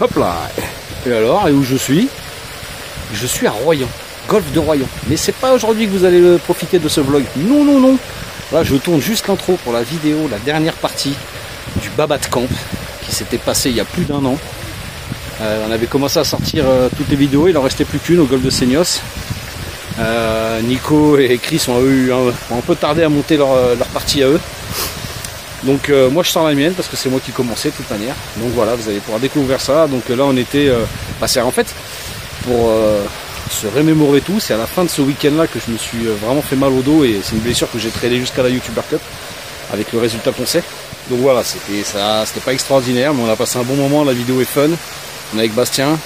Hop là. Et alors, et où je suis? Je suis à Royan, golfe de Royan. Mais c'est pas aujourd'hui que vous allez profiter de ce vlog. Non, non, non. Là, je tourne juste l'intro pour la vidéo, la dernière partie du Babat Camp qui s'était passé il y a plus d'1 an. On avait commencé à sortir toutes les vidéos, il en restait plus qu'une au golfe de Seignos. Nico et Chris ont un peu tardé à monter leur partie à eux. Donc moi je sors la mienne parce que c'est moi qui commençais de toute manière. Donc voilà, vous allez pouvoir découvrir ça. Donc là on était, c'est en fait pour se remémorer tout, c'est à la fin de ce week-end là que je me suis vraiment fait mal au dos et c'est une blessure que j'ai traînée jusqu'à la YouTuber Cup avec le résultat qu'on sait. Donc voilà, c'était pas extraordinaire mais on a passé un bon moment, la vidéo est fun. On est avec Bastien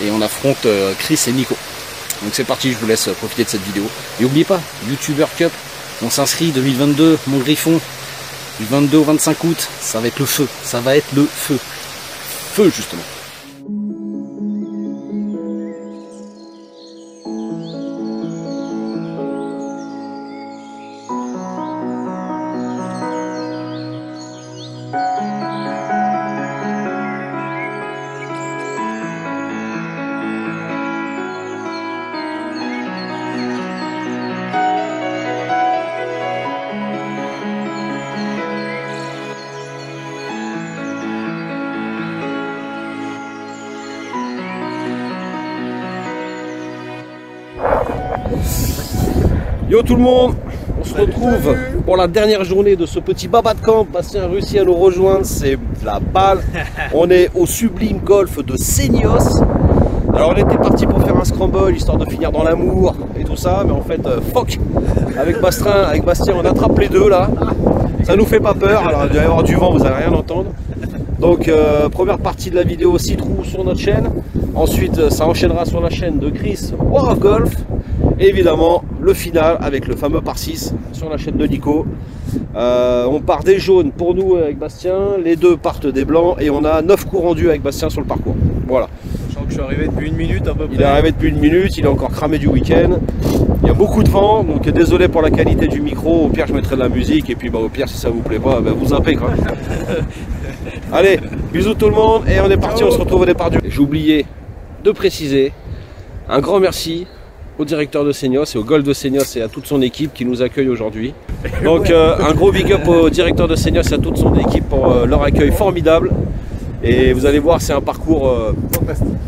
et on affronte Chris et Nico. Donc c'est parti, je vous laisse profiter de cette vidéo. Et n'oubliez pas, YouTuber Cup, on s'inscrit 2022, mon griffon, du 22 au 25 août, ça va être le feu, ça va être le feu. Feu justement. Yo tout le monde, on se retrouve pour la dernière journée de ce petit Babat Camp. Bastien a réussi à nous rejoindre, c'est la balle. On est au sublime golfe de Seignos. Alors on était parti pour faire un scramble, histoire de finir dans l'amour et tout ça, mais en fait, fuck. Avec Bastien, on attrape les deux là. Ça nous fait pas peur, alors il va y avoir du vent, vous allez rien entendre. Donc première partie de la vidéo, 6 trous sur notre chaîne. Ensuite, ça enchaînera sur la chaîne de Chris, War of Golf. Et évidemment, le final avec le fameux par 6 sur la chaîne de Nico. On part des jaunes pour nous avec Bastien, les deux partent des blancs et on a 9 coups rendus avec Bastien sur le parcours. Voilà. Sachant que je suis arrivé depuis 1 minute à peu près. Il est arrivé depuis 1 minute, il est encore cramé du week-end. Il y a beaucoup de vent, donc désolé pour la qualité du micro. Au pire, je mettrai de la musique et puis au pire, si ça vous plaît pas, vous zappez quoi. Allez, bisous tout le monde et on est parti, on se retrouve au départ du... J'ai oublié de préciser un grand merci au directeur de Seignos et au golf de Seignos et à toute son équipe qui nous accueille aujourd'hui. Donc un gros big up au directeur de Seignos et à toute son équipe pour leur accueil formidable. Et vous allez voir, c'est un parcours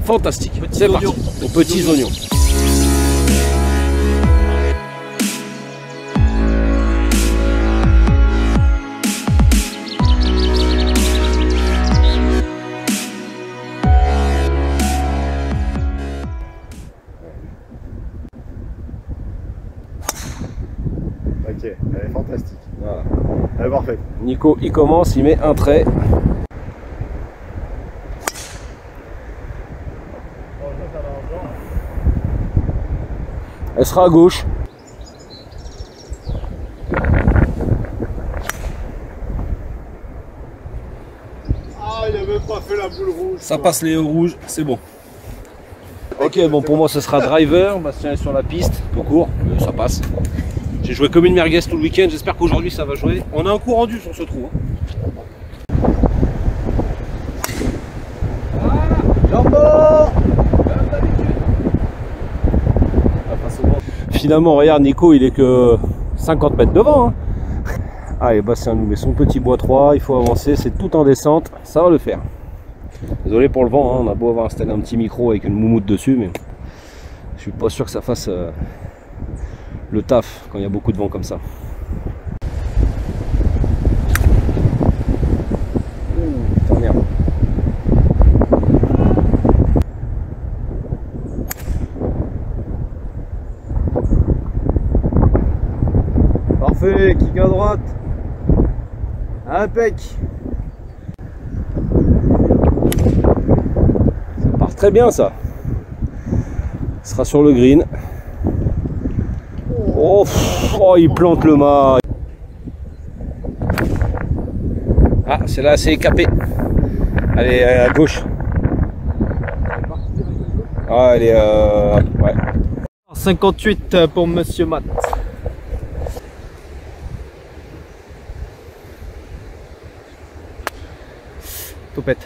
fantastique. C'est parti, aux petits oignons. Ok, elle est fantastique. Voilà. Elle est parfaite. Nico, il commence, il met un trait. Elle sera à gauche. Ah, il a même pas fait la boule rouge. Ça passe les rouges, c'est bon. Ok, bon pour moi ce sera driver. Bastien est sur la piste, tout court, ça passe. J'ai joué comme une merguez tout le week-end, j'espère qu'aujourd'hui ça va jouer. On a un coup rendu sur ce trou. Finalement, regarde, Nico, il est que 50 mètres devant. Hein. Allez, Bastien nous met son petit bois 3, il faut avancer, c'est tout en descente, ça va le faire. Désolé pour le vent, hein. On a beau avoir installé un petit micro avec une moumoute dessus, mais je suis pas sûr que ça fasse le taf quand il y a beaucoup de vent comme ça. Putain, merde. Parfait, kick à droite. Impec. Ça part très bien ça. Ce sera sur le green. Oh, oh, il plante le mât. Ah, celle-là c'est capé. Elle est à gauche. Ah, elle est ouais. 58 pour Monsieur Matt. Topette.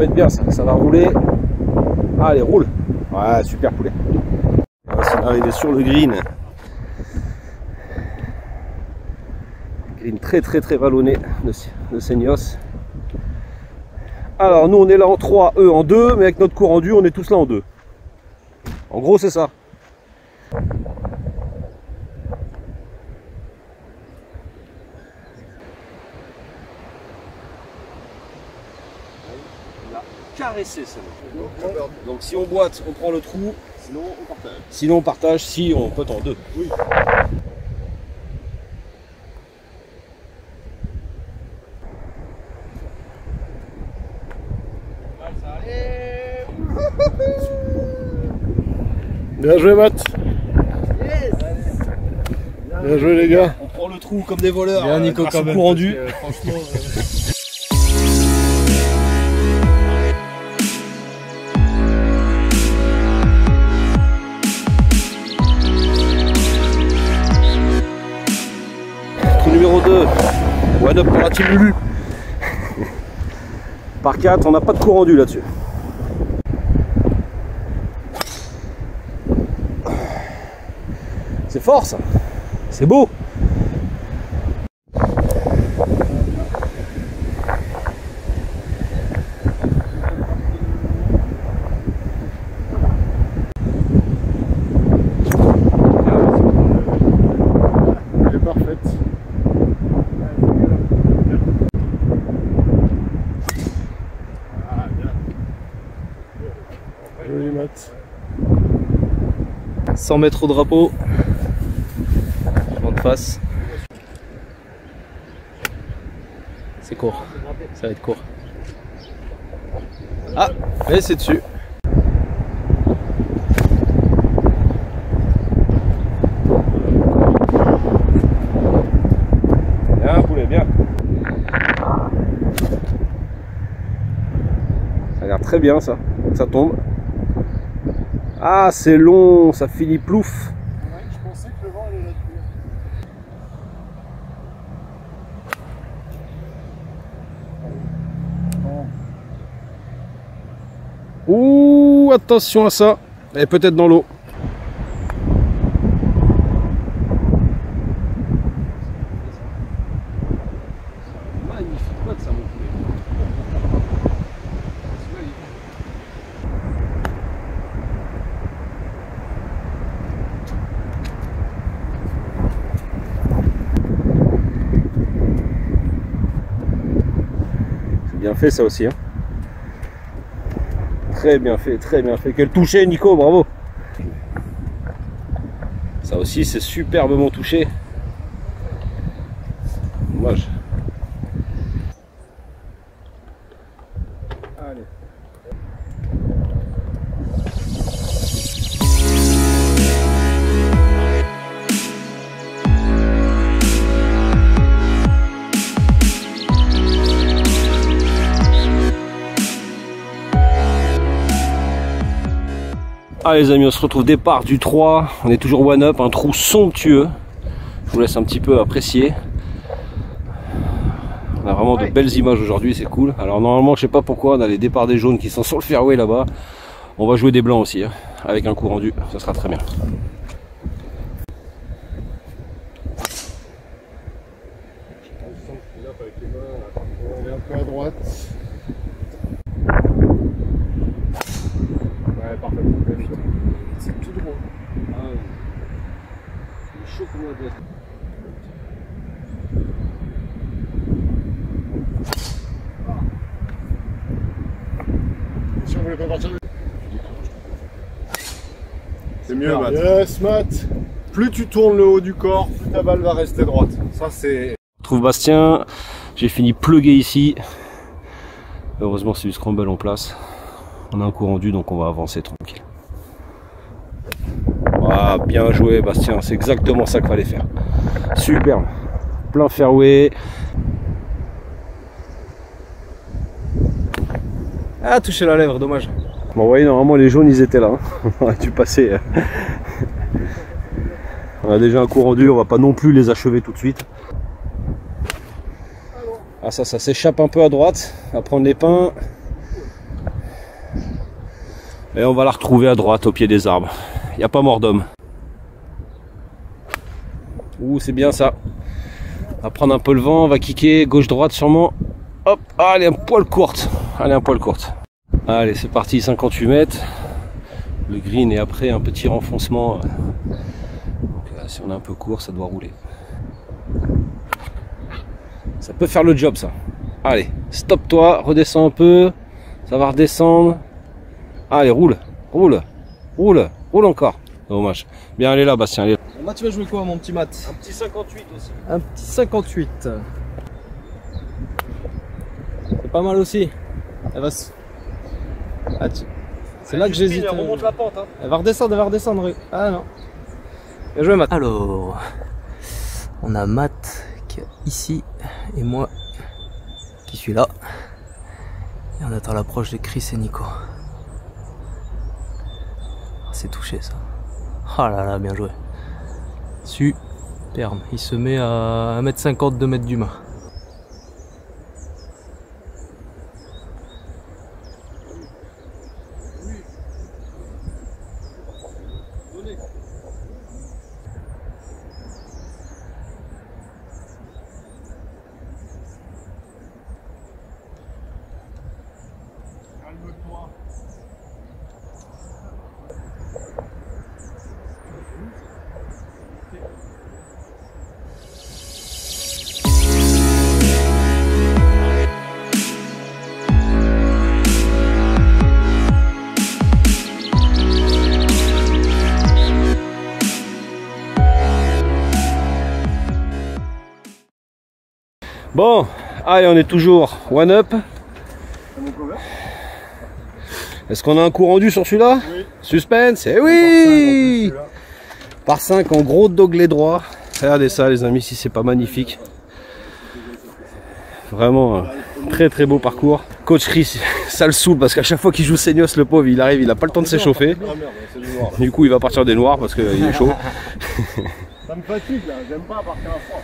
peut être bien, ça va rouler. Allez, roule. Ouais, super poulet. On va arriver sur le green. Green très vallonné de Seignos. Alors nous on est là en 3, eux en 2, mais avec notre coup rendu on est tous là en 2. En gros c'est ça. Caresser ça. Donc si on boite, on prend le trou. Sinon on partage. Sinon on partage si on peut en 2. Oui. Bien joué, Matt. Yes. Bien joué, les gars. On prend le trou comme des voleurs. Bien, Nico, quand même. Coup rendu. Franchement. Trou numéro 2. One up pour la team Lulu. Par 4, on n'a pas de coup rendu là-dessus. C'est fort ça. C'est beau. Elle est parfaite. Ah, bien. Joli, Matt. 100 mètres au drapeau. Vent de face. C'est court. Ça va être court. Ah, mais c'est dessus. Bien, poulet, bien. Ça a l'air très bien ça. Ça tombe. Ah, c'est long, ça finit plouf. Ouais, je pensais que le vent allait là-dessus. Ouh, attention à ça. Et peut-être dans l'eau. Magnifique pote ça, mon poulet. C'est bien fait ça aussi, hein. Très bien fait, très bien fait. Quel toucher, Nico, bravo. Ça aussi, c'est superbement touché. Dommage. Allez. Ah les amis, on se retrouve départ du 3, on est toujours one up, un trou somptueux. Je vous laisse un petit peu apprécier. On a vraiment de belles images aujourd'hui, c'est cool. Alors normalement, je sais pas pourquoi, on a les départs des jaunes qui sont sur le fairway là-bas. On va jouer des blancs aussi, hein, avec un coup rendu, ça sera très bien. On est un peu à droite. Ouais, parfait. C'est tout droit. Ah oui. Il est chaud comme la glace. Si on voulait pas partir. C'est mieux, Matt. Yes, Matt. Plus tu tournes le haut du corps, plus ta balle va rester droite. Ça, c'est. Je trouve Bastien, j'ai fini plugué ici. Heureusement, c'est du scramble en place. On a un coup rendu, donc on va avancer tranquille. Ah, bien joué Bastien, c'est exactement ça qu'il fallait faire. Superbe. Plein fairway. Ah, touché la lèvre, dommage. Bon, vous voyez, normalement les jaunes ils étaient là. Hein. On aurait dû passer. On a déjà un coup rendu, on va pas non plus les achever tout de suite. Ah, ça s'échappe un peu à droite. À prendre les pins. Et on va la retrouver à droite au pied des arbres. Il n'y a pas mort d'homme. Ouh, c'est bien ça. On va prendre un peu le vent, on va kicker gauche-droite sûrement. Hop, allez, un poil courte. Allez, un poil courte. Allez, c'est parti, 58 mètres. Le green et après un petit renfoncement. Donc, si on est un peu court, ça doit rouler. Ça peut faire le job, ça. Allez, stop-toi, redescends un peu. Ça va redescendre. Allez, roule, roule, roule, roule encore. Dommage. Bien, allez là, Bastien. Allez. Là, tu vas jouer quoi, mon petit Matt? Un petit 58 aussi. Un petit 58. C'est pas mal aussi. Elle va se... Ah, c'est là que j'hésite. Elle remonte la pente. Hein. Elle va redescendre, elle va redescendre. Ah non. Bien joué, Matt. Alors, on a Matt qui est ici et moi qui suis là. Et on attend l'approche de Chris et Nico. C'est touché ça. Ah là là, bien joué. Superbe. Il se met à 1m50, 2 mètres du mât. Bon, allez, on est toujours one up. Est-ce qu'on a un coup rendu sur celui-là? Oui. Suspense, eh oui! Par 5 en gros doglé droit. Regardez ça les amis, si c'est pas magnifique. Vraiment très très beau parcours. Coach Chris, ça le saoule parce qu'à chaque fois qu'il joue Seignos, le pauvre, il arrive, il a pas le temps de s'échauffer. Du coup il va partir des noirs parce qu'il est chaud. Ça me fatigue là, j'aime pas partir à froid.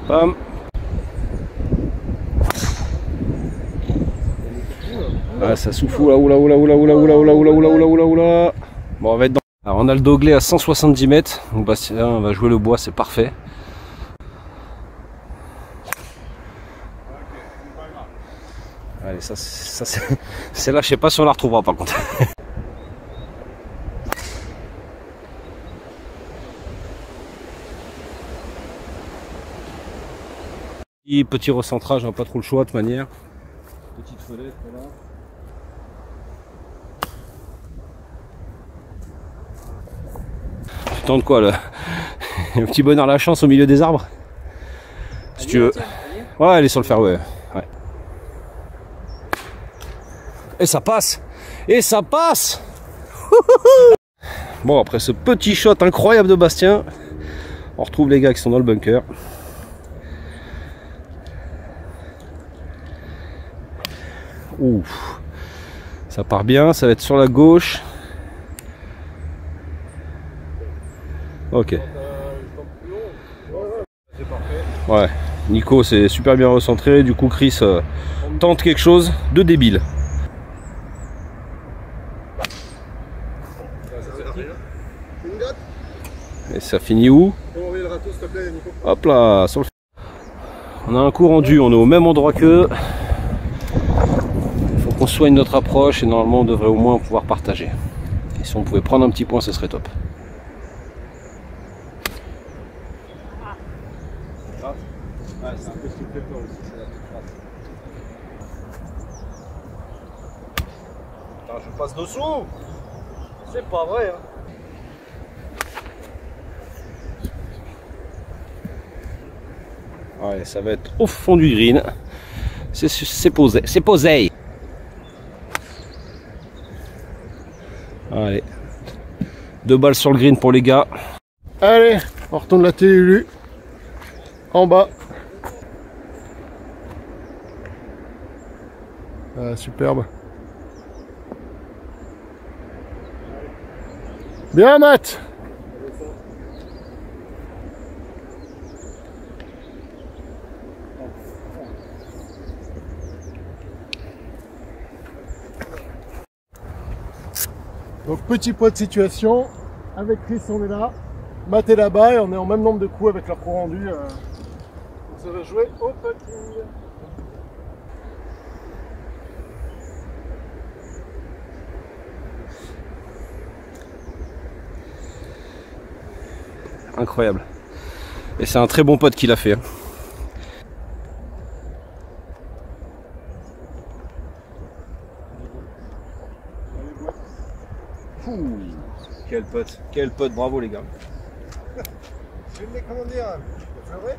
Bam. Ah, ça souffle là, oula, oula, oula, oula, oula, oula, oula, oula, oula, oula, oula. Bon, on va être dans. Alors, on a le doglé à 170 mètres. Donc, Bastien, on va jouer le bois, c'est parfait. Allez, ça c'est là, je sais pas si on la retrouvera par contre. Petit recentrage, on n'a pas trop le choix de toute manière. Petite fenêtre là. Tu tentes quoi là? Un petit bonheur la chance au milieu des arbres? Si tu veux. Ouais, elle est sur le fairway. Ouais. Et ça passe! Et ça passe! Bon, après ce petit shot incroyable de Bastien, on retrouve les gars qui sont dans le bunker. Ouf, ça part bien, ça va être sur la gauche. Ok. Ouais, Nico c'est super bien recentré, du coup Chris tente quelque chose de débile. Et ça finit où? Hop là, sur le... On a un coup rendu, on est au même endroit qu'eux. On soigne notre approche et normalement on devrait au moins pouvoir partager. Et si on pouvait prendre un petit point, ce serait top. Putain, je passe dessous. C'est pas vrai. Hein. Ouais, ça va être au fond du green. C'est posé. C'est posé. Allez, 2 balles sur le green pour les gars. Allez, on retourne la TLU. En bas. Ah, superbe. Bien, Matt. Donc petit point de situation, avec Chris on est là, Matt est là-bas et on est en même nombre de coups avec leur coup rendu. Donc ça va jouer au putting. Incroyable. Et c'est un très bon pote qui l'a fait. Quel pote, bravo les gars. Je vais me comment dire, c'est vrai.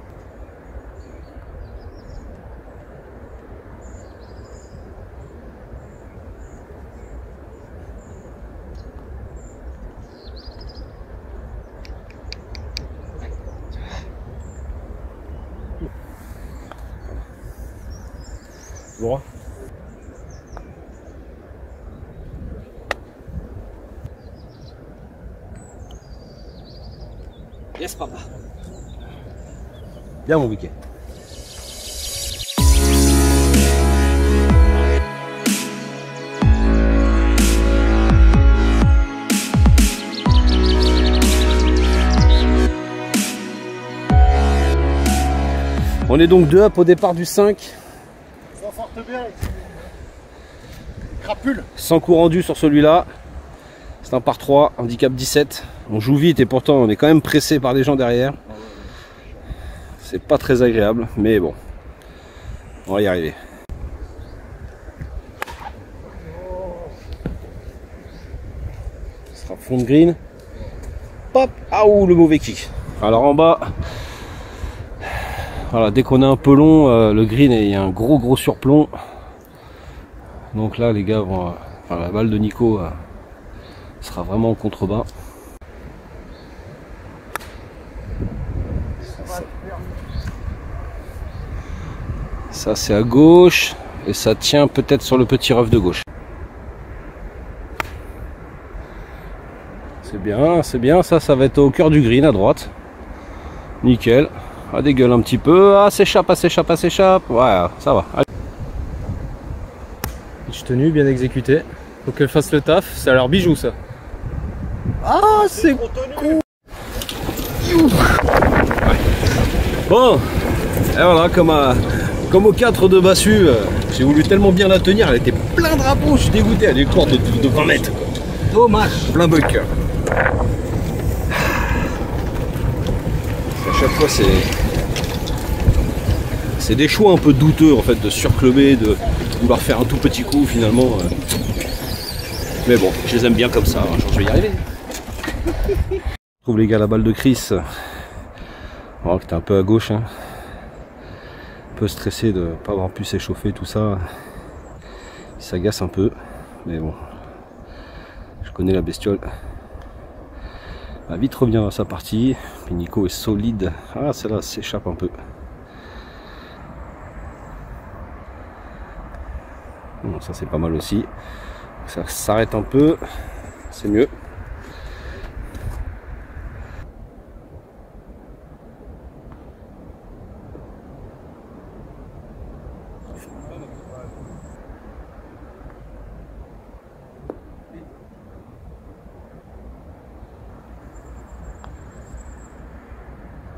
Droit. Yes papa. Bien mon week-end. On est donc 2 up au départ du 5. Ça sorte bien. Crapule. Sans coup rendu sur celui-là. C'est un par 3, handicap 17. On joue vite et pourtant on est quand même pressé par des gens derrière. C'est pas très agréable, mais bon, on va y arriver. Ce sera fond de green. Pop. Ah ouh, le mauvais kick. Alors en bas, voilà, dès qu'on est un peu long, le green, il y a un gros surplomb. Donc là les gars vont, enfin, la balle de Nico sera vraiment en contrebas. Ça c'est à gauche et ça tient peut-être sur le petit rough de gauche. C'est bien, ça va être au cœur du green à droite. Nickel. Ah, dégueule un petit peu. Ah, s'échappe. Ouais, ça va. Allez. Pitch tenu, bien exécuté. Faut qu'elle fasse le taf, c'est à leur bijou ça. Ah, c'est cool. Bon, et voilà, comme au 4 de Bassu, j'ai voulu tellement bien la tenir, elle était plein de drapeaux, je suis dégoûté, elle est courte de 20 mètres. Dommage. Plein bunker. À chaque fois c'est des choix un peu douteux en fait, de surclubber, de vouloir faire un tout petit coup finalement. Mais bon, je les aime bien comme ça, un jour je vais y arriver. Je trouve les gars la balle de Chris, oh, qui était un peu à gauche, hein. Un peu stressé de ne pas avoir pu s'échauffer, tout ça. Il s'agace un peu, mais bon, je connais la bestiole. Elle va vite revenir à sa partie, puis Nico est solide. Ah, celle-là s'échappe un peu. Bon, ça c'est pas mal aussi. Ça s'arrête un peu, c'est mieux.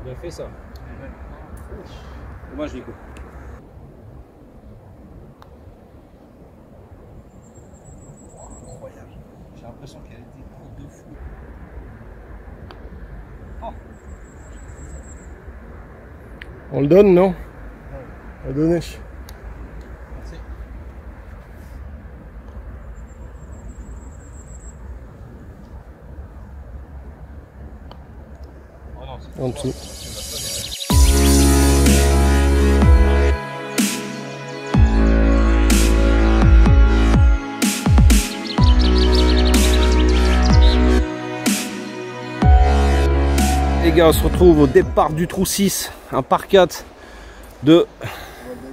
Bien fait ça. Dommage Nico. Incroyable. J'ai l'impression qu'elle était courte de fou. Oh. On le donne, non? On va donner. Merci. Oh non, c'est En dessous. Les gars, on se retrouve au départ du trou 6, un par 4 de,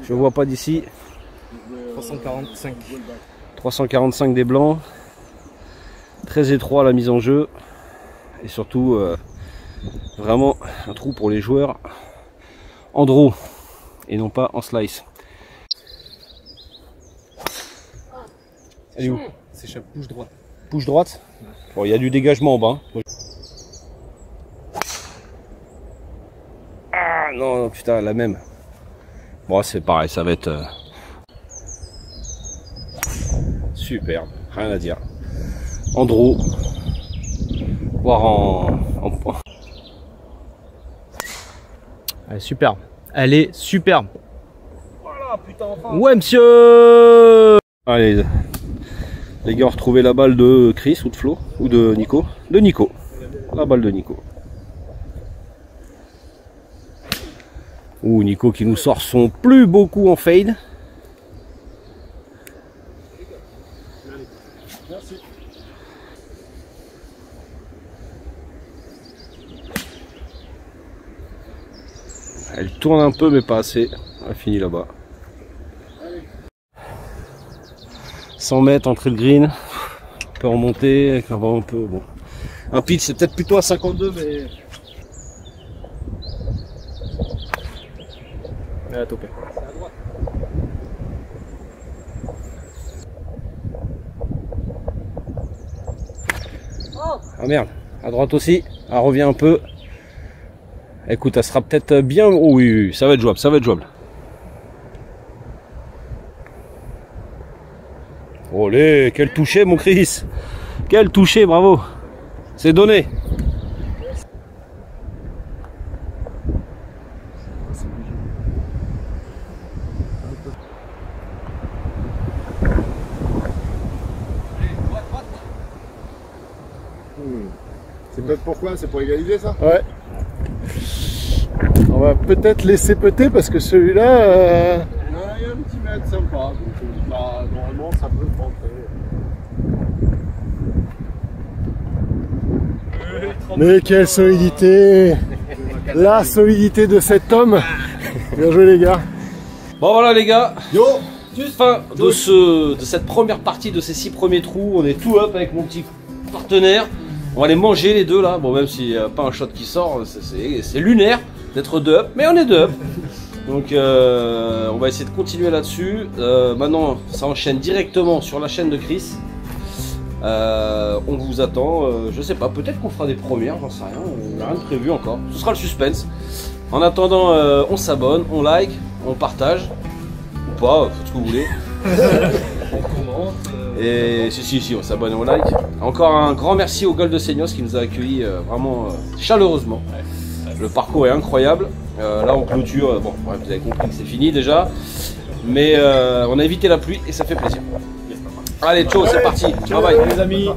je vois pas d'ici, 345. 345 des blancs, très étroit la mise en jeu et surtout vraiment un trou pour les joueurs en draw et non pas en slice. Elle est où? S'échappe, bouge droite. Touche droite. Bon, il y a du dégagement en bas. Ah non, non, putain, la même. Bon, c'est pareil, ça va être superbe, rien à dire. En draw, voire en... Elle est superbe. Elle est superbe. Voilà, putain, enfin. Ouais, monsieur. Allez, les gars, retrouvez la balle de Chris ou de Flo ou de Nico. De Nico. La balle de Nico. Ouh, Nico qui nous sort son plus beau coup en fade. Merci. Elle tourne un peu mais pas assez. Elle finit là-bas. 100 mètres entre le green. On peut remonter avec un vent un peu bon. Un pitch c'est peut-être plutôt à 52 mais. Elle a topé. Ah merde, à droite aussi. Elle revient un peu. Écoute, elle sera peut-être bien. Oh oui, oui, ça va être jouable, ça va être jouable. Olé, quel toucher mon Chris. Quel toucher, bravo. C'est donné. C'est peut-être pourquoi? C'est pour égaliser ça? Ouais. On va peut-être laisser péter parce que celui-là... Non, il y a un petit mètre sympa. Donc, bah, normalement, ça peut rentrer. Mais quelle solidité! La solidité de cet homme! Bien joué les gars! Bon voilà les gars. Yo! Fin de cette première partie de ces 6 premiers trous. On est tout up avec mon petit partenaire. On va les manger les deux là. Bon, même s'il n'y a pas un shot qui sort, c'est lunaire d'être 2 up, mais on est 2 up. Donc on va essayer de continuer là-dessus. Maintenant ça enchaîne directement sur la chaîne de Chris. On vous attend, je sais pas, peut-être qu'on fera des premières, j'en sais rien, on n'a rien de prévu encore. Ce sera le suspense. En attendant, on s'abonne, on like, on partage. Ou pas, faites ce que vous voulez. On commente. Et si, on s'abonne et on like. Encore un grand merci au Golf de Seignos qui nous a accueillis vraiment chaleureusement. Le parcours est incroyable. Là on clôture, bon ouais, vous avez compris que c'est fini déjà. Mais on a évité la pluie et ça fait plaisir. Allez, ciao, c'est parti. Bye bye les amis.